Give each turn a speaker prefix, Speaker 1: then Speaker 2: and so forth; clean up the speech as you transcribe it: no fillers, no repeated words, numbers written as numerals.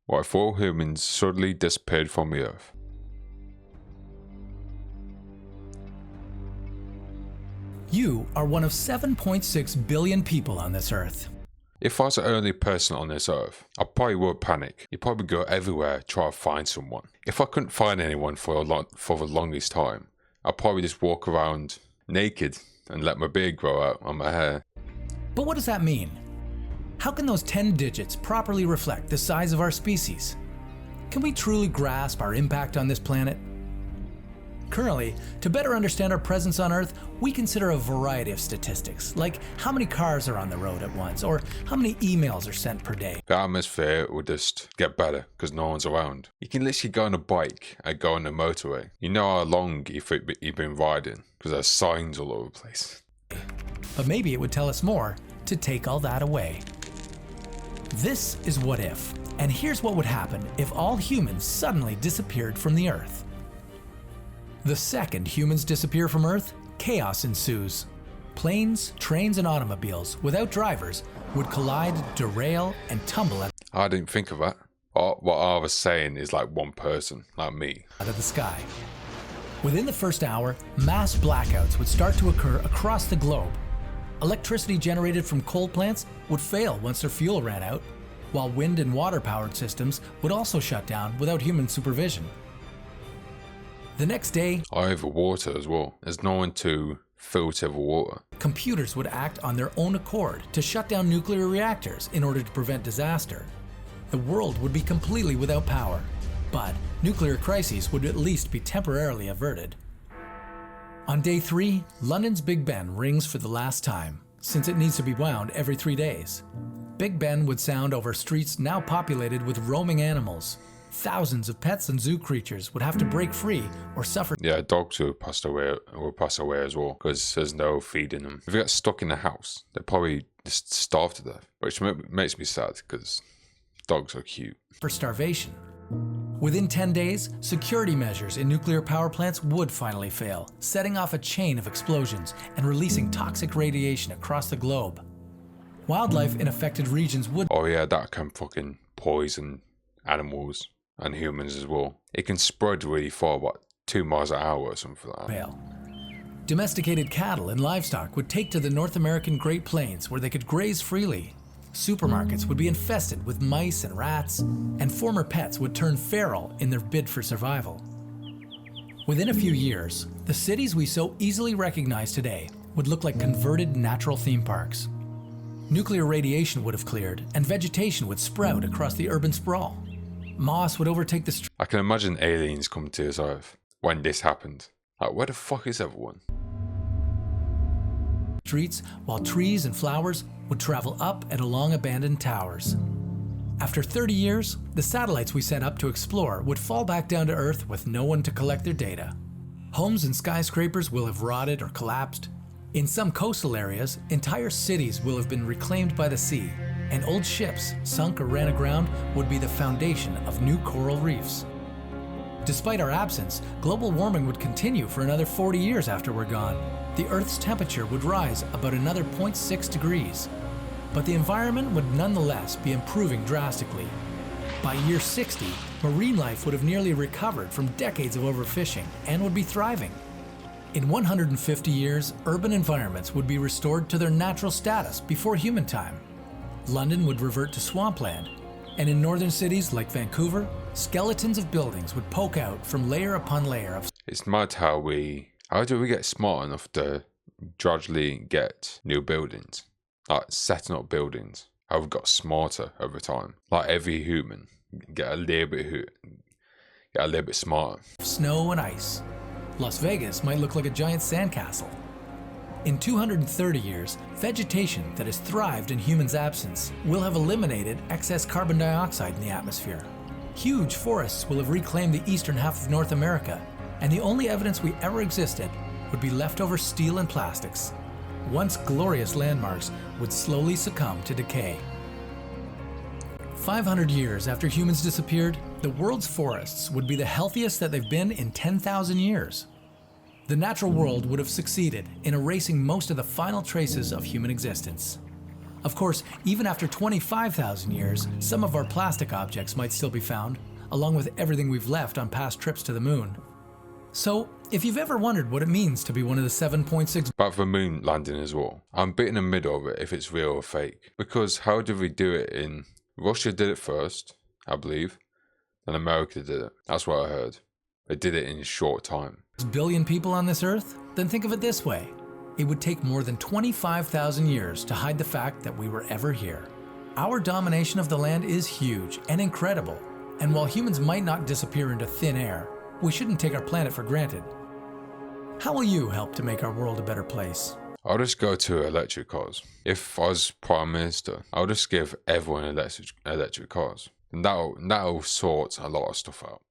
Speaker 1: What if all humans suddenly disappeared from the Earth?
Speaker 2: You are one of 7.6 billion people on this Earth.
Speaker 1: If I was the only person on this Earth, I probably would panic. You'd probably go everywhere try to find someone. If I couldn't find anyone for the longest time, I'd probably just walk around naked and let my beard grow out on my hair.
Speaker 2: But what does that mean? How can those 10 digits properly reflect the size of our species? Can we truly grasp our impact on this planet? Currently, to better understand our presence on Earth, we consider a variety of statistics, like how many cars are on the road at once, or how many emails are sent per day.
Speaker 1: The atmosphere will just get better because no one's around. You can literally go on a bike and go on the motorway. You know how long you've been riding because there's signs all over the place.
Speaker 2: But maybe it would tell us more to take all that away. This is What If, and here's what would happen if all humans suddenly disappeared from the Earth. The second humans disappear from Earth, chaos ensues. Planes, trains, and automobiles, without drivers, would collide, derail, and tumble
Speaker 1: I didn't think of that. What I was saying is like one person, like me.
Speaker 2: out of the sky. Within the first hour, mass blackouts would start to occur across the globe. Electricity generated from coal plants would fail once their fuel ran out, while wind and water-powered systems would also shut down without human supervision. The next day,
Speaker 1: Over water as well. There's no one to filter the water.
Speaker 2: computers would act on their own accord to shut down nuclear reactors in order to prevent disaster. The world would be completely without power, but nuclear crises would at least be temporarily averted. On day 3, London's Big Ben rings for the last time, since it needs to be wound every 3 days. Big Ben would sound over streets now populated with roaming animals. Thousands of pets and zoo creatures would have to break free or suffer.
Speaker 1: Yeah, dogs will pass away as well because there's no feeding them. If they get stuck in the house, they probably just starve to death, which makes me sad because dogs are cute.
Speaker 2: For starvation. Within 10 days, security measures in nuclear power plants would finally fail, setting off a chain of explosions and releasing toxic radiation across the globe. Wildlife in affected regions would
Speaker 1: Oh yeah, that can fucking poison animals and humans as well. It can spread really far, what, 2 miles an hour or something like that.
Speaker 2: fail. Domesticated cattle and livestock would take to the North American Great Plains where they could graze freely. Supermarkets would be infested with mice and rats, and former pets would turn feral in their bid for survival. Within a few years, the cities we so easily recognize today would look like converted natural theme parks. Nuclear radiation would have cleared, and vegetation would sprout across the urban sprawl. Moss would overtake the
Speaker 1: I can imagine aliens coming to this Earth when this happened. Like, where the fuck is everyone?
Speaker 2: streets, while trees and flowers would travel up and along abandoned towers. After 30 years, the satellites we sent up to explore would fall back down to Earth with no one to collect their data. Homes and skyscrapers will have rotted or collapsed. In some coastal areas, entire cities will have been reclaimed by the sea, and old ships, sunk or ran aground, would be the foundation of new coral reefs. Despite our absence, global warming would continue for another 40 years after we're gone. The Earth's temperature would rise about another 0.6 degrees. But the environment would nonetheless be improving drastically. By year 60, marine life would have nearly recovered from decades of overfishing and would be thriving. In 150 years, urban environments would be restored to their natural status before human time. London would revert to swampland, and in northern cities like Vancouver, skeletons of buildings would poke out from layer upon layer of.
Speaker 1: It's mad how do we get smart enough to gradually get new buildings? Like setting up buildings. How we've got smarter over time. Like every human, get a little bit smarter.
Speaker 2: Snow and ice. Las Vegas might look like a giant sandcastle. In 230 years, vegetation that has thrived in humans' absence will have eliminated excess carbon dioxide in the atmosphere. Huge forests will have reclaimed the eastern half of North America, and the only evidence we ever existed would be leftover steel and plastics. Once glorious landmarks would slowly succumb to decay. 500 years after humans disappeared, the world's forests would be the healthiest that they've been in 10,000 years. The natural world would have succeeded in erasing most of the final traces of human existence. Of course, even after 25,000 years, some of our plastic objects might still be found, along with everything we've left on past trips to the moon. So, if you've ever wondered what it means to be one of the 7.6
Speaker 1: About the moon landing as well, I'm a bit in the middle of it if it's real or fake. Because how did we do it in... Russia did it first, I believe, and America did it. That's what I heard. They did it in a short time.
Speaker 2: billion people on this Earth? Then think of it this way. It would take more than 25,000 years to hide the fact that we were ever here. Our domination of the land is huge and incredible, and while humans might not disappear into thin air, we shouldn't take our planet for granted. How will you help to make our world a better place?
Speaker 1: I'll just go to electric cars. If I was Prime Minister, I'll just give everyone electric cars. And that'll sort a lot of stuff out.